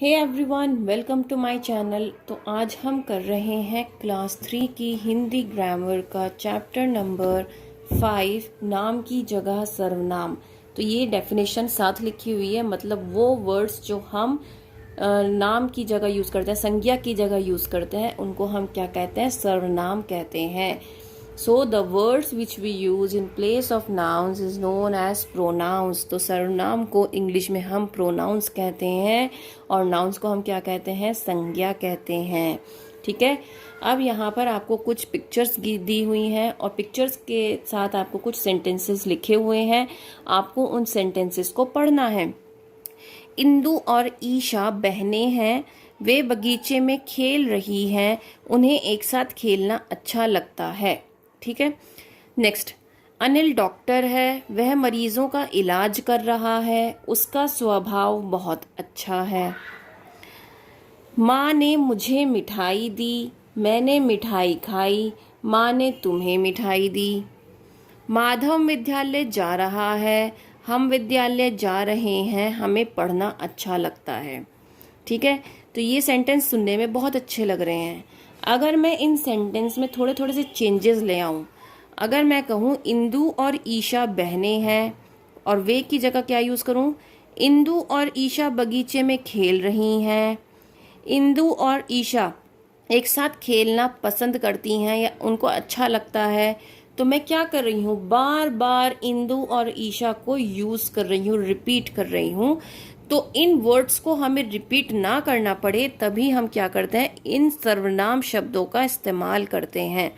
Hey everyone, welcome to my channel. तो आज हम कर रहे हैं क्लास 3 की हिंदी ग्रामर का चैप्टर नंबर 5, नाम की जगह सर्वनाम। तो ये डेफिनेशन साथ लिखी हुई है, मतलब वो वर्ड्स जो हम नाम की जगह यूज करते हैं, संज्ञा की जगह यूज करते हैं, उनको हम क्या कहते हैं? सर्वनाम कहते हैं। So the words which we use in place of nouns is known as pronouns। तो सर्वनाम को इंग्लिश में हम pronouns कहते हैं और nouns को हम क्या कहते हैं? संज्ञा कहते हैं। ठीक है। अब यहाँ पर आपको कुछ पिक्चर्स दी हुई हैं और पिक्चर्स के साथ आपको कुछ सेंटेंसेस लिखे हुए हैं। आपको उन सेंटेंसेस को पढ़ना है। इंदु और ईशा बहनें हैं। वे बगीचे में खेल रही हैं। उन्हें एक साथ खेलना अच्छा लगता है। ठीक है। नेक्स्ट, अनिल डॉक्टर है। वह मरीजों का इलाज कर रहा है। उसका स्वभाव बहुत अच्छा है। माँ ने मुझे मिठाई दी। मैंने मिठाई खाई। माँ ने तुम्हें मिठाई दी। माधव विद्यालय जा रहा है। हम विद्यालय जा रहे हैं। हमें पढ़ना अच्छा लगता है। ठीक है। तो ये सेंटेंस सुनने में बहुत अच्छे लग रहे हैं। अगर मैं इन सेंटेंस में थोड़े थोड़े से चेंजेस ले आऊं, अगर मैं कहूं इंदु और ईशा बहनें हैं और वे की जगह क्या यूज करूं? इंदु और ईशा बगीचे में खेल रही हैं। इंदु और ईशा एक साथ खेलना पसंद करती हैं या उनको अच्छा लगता है। तो मैं क्या कर रही हूँ? बार बार इंदु और ईशा को यूज कर रही हूँ, रिपीट कर रही हूँ। तो इन वर्ड्स को हमें रिपीट ना करना पड़े तभी हम क्या करते हैं? इन सर्वनाम शब्दों का इस्तेमाल करते हैं।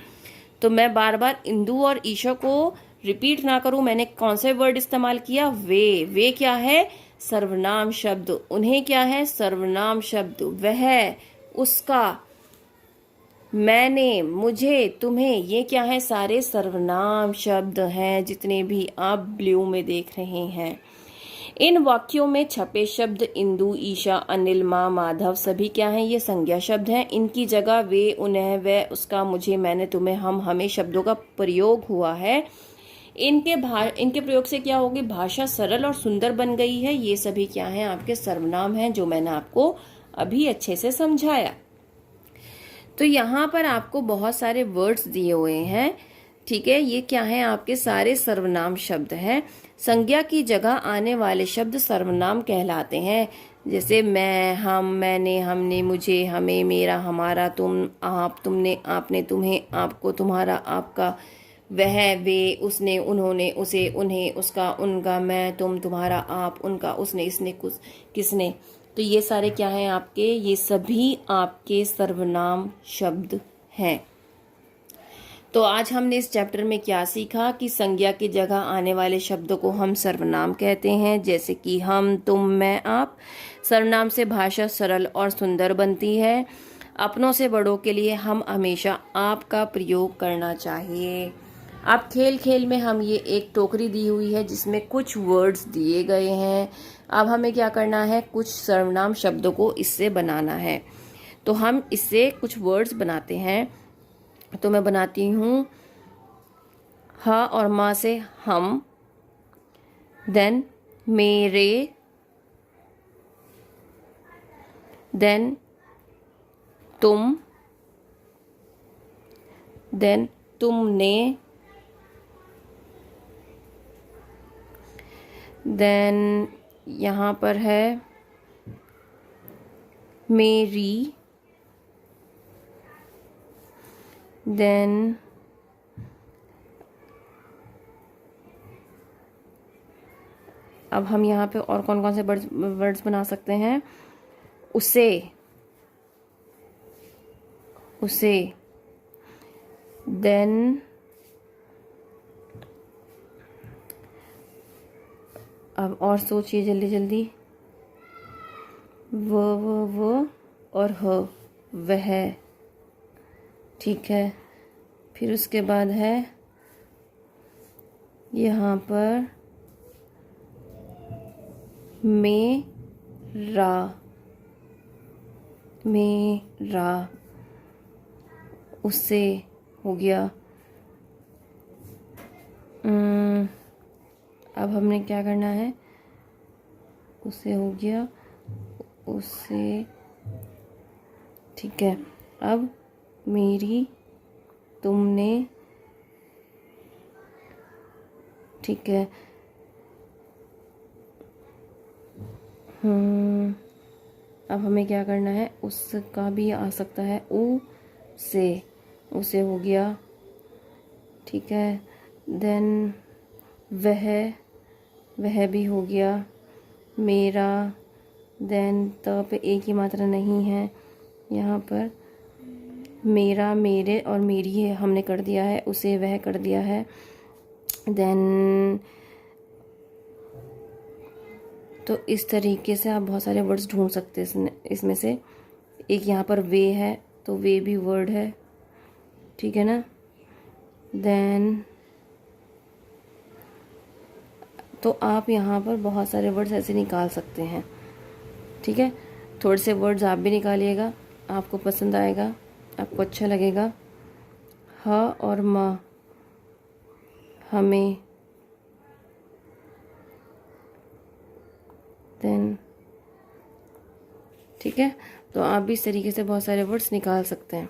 तो मैं बार बार इंदु और ईशा को रिपीट ना करूं। मैंने कौन से वर्ड इस्तेमाल किया? वे क्या है? सर्वनाम शब्द। उन्हें क्या है? सर्वनाम शब्द। वह, उसका, मैंने, मुझे, तुम्हें, ये क्या है? सारे सर्वनाम शब्द हैं जितने भी आप ब्लू में देख रहे हैं। इन वाक्यों में छपे शब्द इंदु, ईशा, अनिल, माँ, माधव सभी क्या हैं? ये संज्ञा शब्द हैं। इनकी जगह वे, उन्हें, वह, उसका, मुझे, मैंने, तुम्हें, हम, हमें शब्दों का प्रयोग हुआ है। इनके प्रयोग से क्या होगी? भाषा सरल और सुंदर बन गई है। ये सभी क्या हैं? आपके सर्वनाम हैं जो मैंने आपको अभी अच्छे से समझाया। तो यहाँ पर आपको बहुत सारे वर्ड्स दिए हुए हैं। ठीक है। ये क्या है? आपके सारे सर्वनाम शब्द हैं। संज्ञा की जगह आने वाले शब्द सर्वनाम कहलाते हैं। जैसे मैं, हम, मैंने, हमने, मुझे, हमें, मेरा, हमारा, तुम, आप, तुमने, आपने, तुम्हें, आपको, तुम्हारा, आपका, वह, वे, उसने, उन्होंने, उसे, उन्हें, उसका, उनका, मैं, तुम, तुम्हारा, आप, उनका, उसने, इसने, किसने। तो ये सारे क्या हैं आपके? ये सभी आपके सर्वनाम शब्द हैं। तो आज हमने इस चैप्टर में क्या सीखा कि संज्ञा की जगह आने वाले शब्दों को हम सर्वनाम कहते हैं, जैसे कि हम, तुम, मैं, आप। सर्वनाम से भाषा सरल और सुंदर बनती है। अपनों से बड़ों के लिए हम हमेशा आप का प्रयोग करना चाहिए। अब खेल खेल में हम ये एक टोकरी दी हुई है जिसमें कुछ वर्ड्स दिए गए हैं। अब हमें क्या करना है? कुछ सर्वनाम शब्दों को इससे बनाना है। तो हम इससे कुछ वर्ड्स बनाते हैं। तो मैं बनाती हूँ ह और माँ से हम, देन मेरे, देन तुम, देन तुमने, देन यहाँ पर है मेरी, देन अब हम यहाँ पे और कौन कौन से वर्ड्स बना सकते हैं? उसे, उसे, देन अब और सोचिए जल्दी जल्दी। वो और ह, वह। ठीक है। फिर उसके बाद है यहाँ पर मेरा, मेरा, उससे हो गया। अब हमने क्या करना है? उससे हो गया, उसे, ठीक है। अब मेरी, तुमने, ठीक है। अब हमें क्या करना है, उसका भी आ सकता है, उसे हो गया, ठीक है। देन वह भी हो गया। मेरा, देन त पे एक ही मात्रा नहीं है यहाँ पर। मेरा, मेरे और मेरी है हमने कर दिया है, उसे वह कर दिया है। देन तो इस तरीके से आप बहुत सारे वर्ड्स ढूंढ सकते हैं इसमें से। एक यहाँ पर वे है, तो वे भी वर्ड है, ठीक है ना। देन तो आप यहाँ पर बहुत सारे वर्ड्स ऐसे निकाल सकते हैं, ठीक है। थोड़े से वर्ड्स आप भी निकालिएगा, आपको पसंद आएगा, आपको अच्छा लगेगा। ह और म, हमें, देन, ठीक है। तो आप भी इस तरीके से बहुत सारे वर्ड्स निकाल सकते हैं।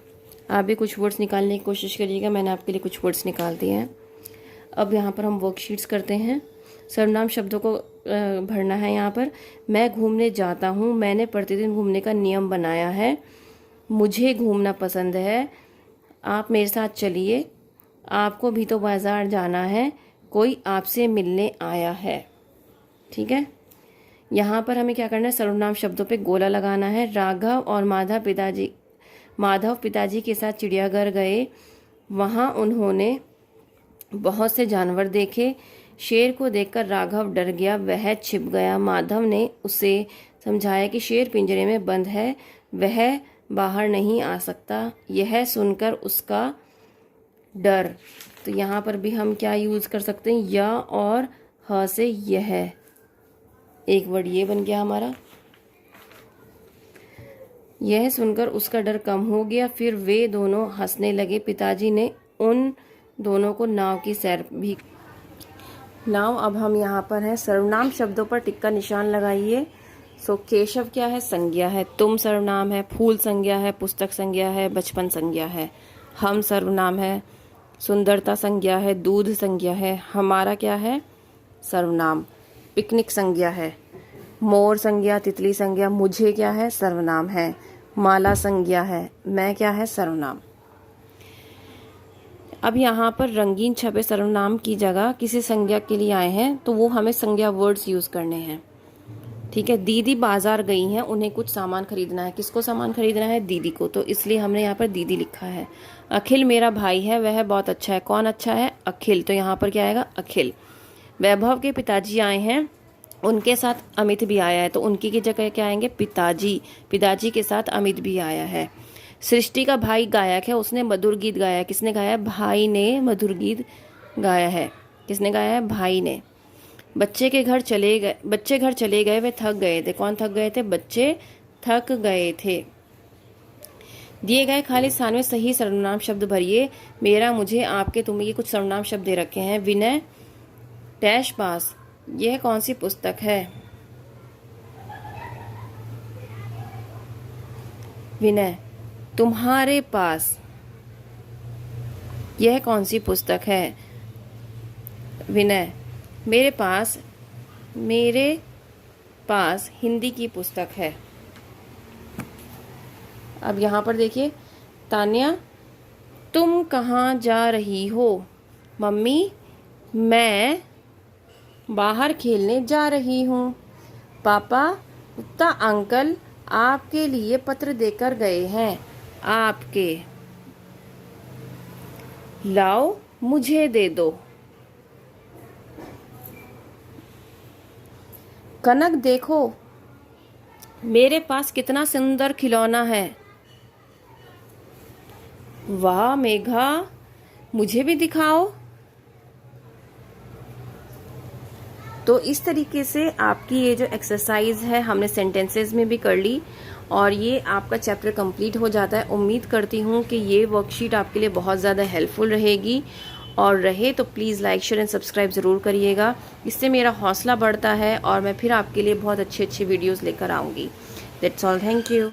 आप भी कुछ वर्ड्स निकालने की कोशिश करिएगा, मैंने आपके लिए कुछ वर्ड्स निकाल दिए हैं। अब यहाँ पर हम वर्कशीट्स करते हैं। सर्वनाम शब्दों को भरना है यहाँ पर। मैं घूमने जाता हूँ, मैंने प्रतिदिन घूमने का नियम बनाया है, मुझे घूमना पसंद है, आप मेरे साथ चलिए, आपको भी तो बाजार जाना है, कोई आपसे मिलने आया है, ठीक है। यहाँ पर हमें क्या करना है, सर्वनाम शब्दों पे गोला लगाना है। राघव और माधव पिताजी के साथ चिड़ियाघर गए, वहाँ उन्होंने बहुत से जानवर देखे। शेर को देखकर राघव डर गया, वह छिप गया। माधव ने उसे समझाया कि शेर पिंजरे में बंद है, वह बाहर नहीं आ सकता। यह सुनकर उसका डर, तो यहाँ पर भी हम क्या यूज़ कर सकते हैं, या और ह से यह, एक वर्ड ये बन गया हमारा। यह सुनकर उसका डर कम हो गया, फिर वे दोनों हंसने लगे। पिताजी ने उन दोनों को नाव की सैर भी। नाव, अब हम यहाँ पर हैं, सर्वनाम शब्दों पर टिक का निशान लगाइए। सो केशव क्या है, संज्ञा है। तुम सर्वनाम है। फूल संज्ञा है। पुस्तक संज्ञा है। बचपन संज्ञा है। हम सर्वनाम है। सुंदरता संज्ञा है। दूध संज्ञा है। हमारा क्या है, सर्वनाम। पिकनिक संज्ञा है। मोर संज्ञा, तितली संज्ञा। मुझे क्या है, सर्वनाम है। माला संज्ञा है। मैं क्या है, सर्वनाम। अब यहाँ पर रंगीन छपे सर्वनाम की जगह किसी संज्ञा के लिए आए हैं, तो वो हमें संज्ञा वर्ड्स यूज करने हैं, ठीक है। दीदी बाजार गई हैं, उन्हें कुछ सामान खरीदना है। किसको सामान खरीदना है, दीदी को, तो इसलिए हमने यहाँ पर दीदी लिखा है। अखिल मेरा भाई है, वह बहुत अच्छा है। कौन अच्छा है, अखिल, तो यहाँ पर क्या आएगा, अखिल। वैभव के पिताजी आए हैं, उनके साथ अमित भी आया है, तो उनकी की जगह क्या आएंगे, पिताजी। पिताजी के साथ अमित भी आया है। सृष्टि का भाई गायक है, उसने मधुर गीत गाया है। किसने गाया है, भाई ने मधुर गीत गाया है। किसने गाया है, भाई ने। बच्चे घर चले गए, वे थक गए थे। कौन थक गए थे, बच्चे थक गए थे। दिए गए खाली स्थान में सही सर्वनाम शब्द भरिए। मेरा, मुझे, आपके, तुम्हें, ये कुछ सर्वनाम शब्द दे रखे हैं। विनय डैश पास, यह कौन सी पुस्तक है, विनय तुम्हारे पास, यह कौन सी पुस्तक है, विनय मेरे पास हिंदी की पुस्तक है। अब यहाँ पर देखिए, तान्या तुम कहाँ जा रही हो, मम्मी मैं बाहर खेलने जा रही हूँ। पापा, गुप्ता अंकल आपके लिए पत्र देकर गए हैं, आपके, लाओ मुझे दे दो। कनक देखो मेरे पास कितना सुंदर खिलौना है। वाह मेघा, मुझे भी दिखाओ। तो इस तरीके से आपकी ये जो एक्सरसाइज है हमने सेंटेंसेस में भी कर ली, और ये आपका चैप्टर कंप्लीट हो जाता है। उम्मीद करती हूँ कि ये वर्कशीट आपके लिए बहुत ज़्यादा हेल्पफुल रहेगी, और रहे तो please like share and subscribe ज़रूर करिएगा। इससे मेरा हौसला बढ़ता है और मैं फिर आपके लिए बहुत अच्छी वीडियोज़ लेकर आऊँगी। That's all, thank you.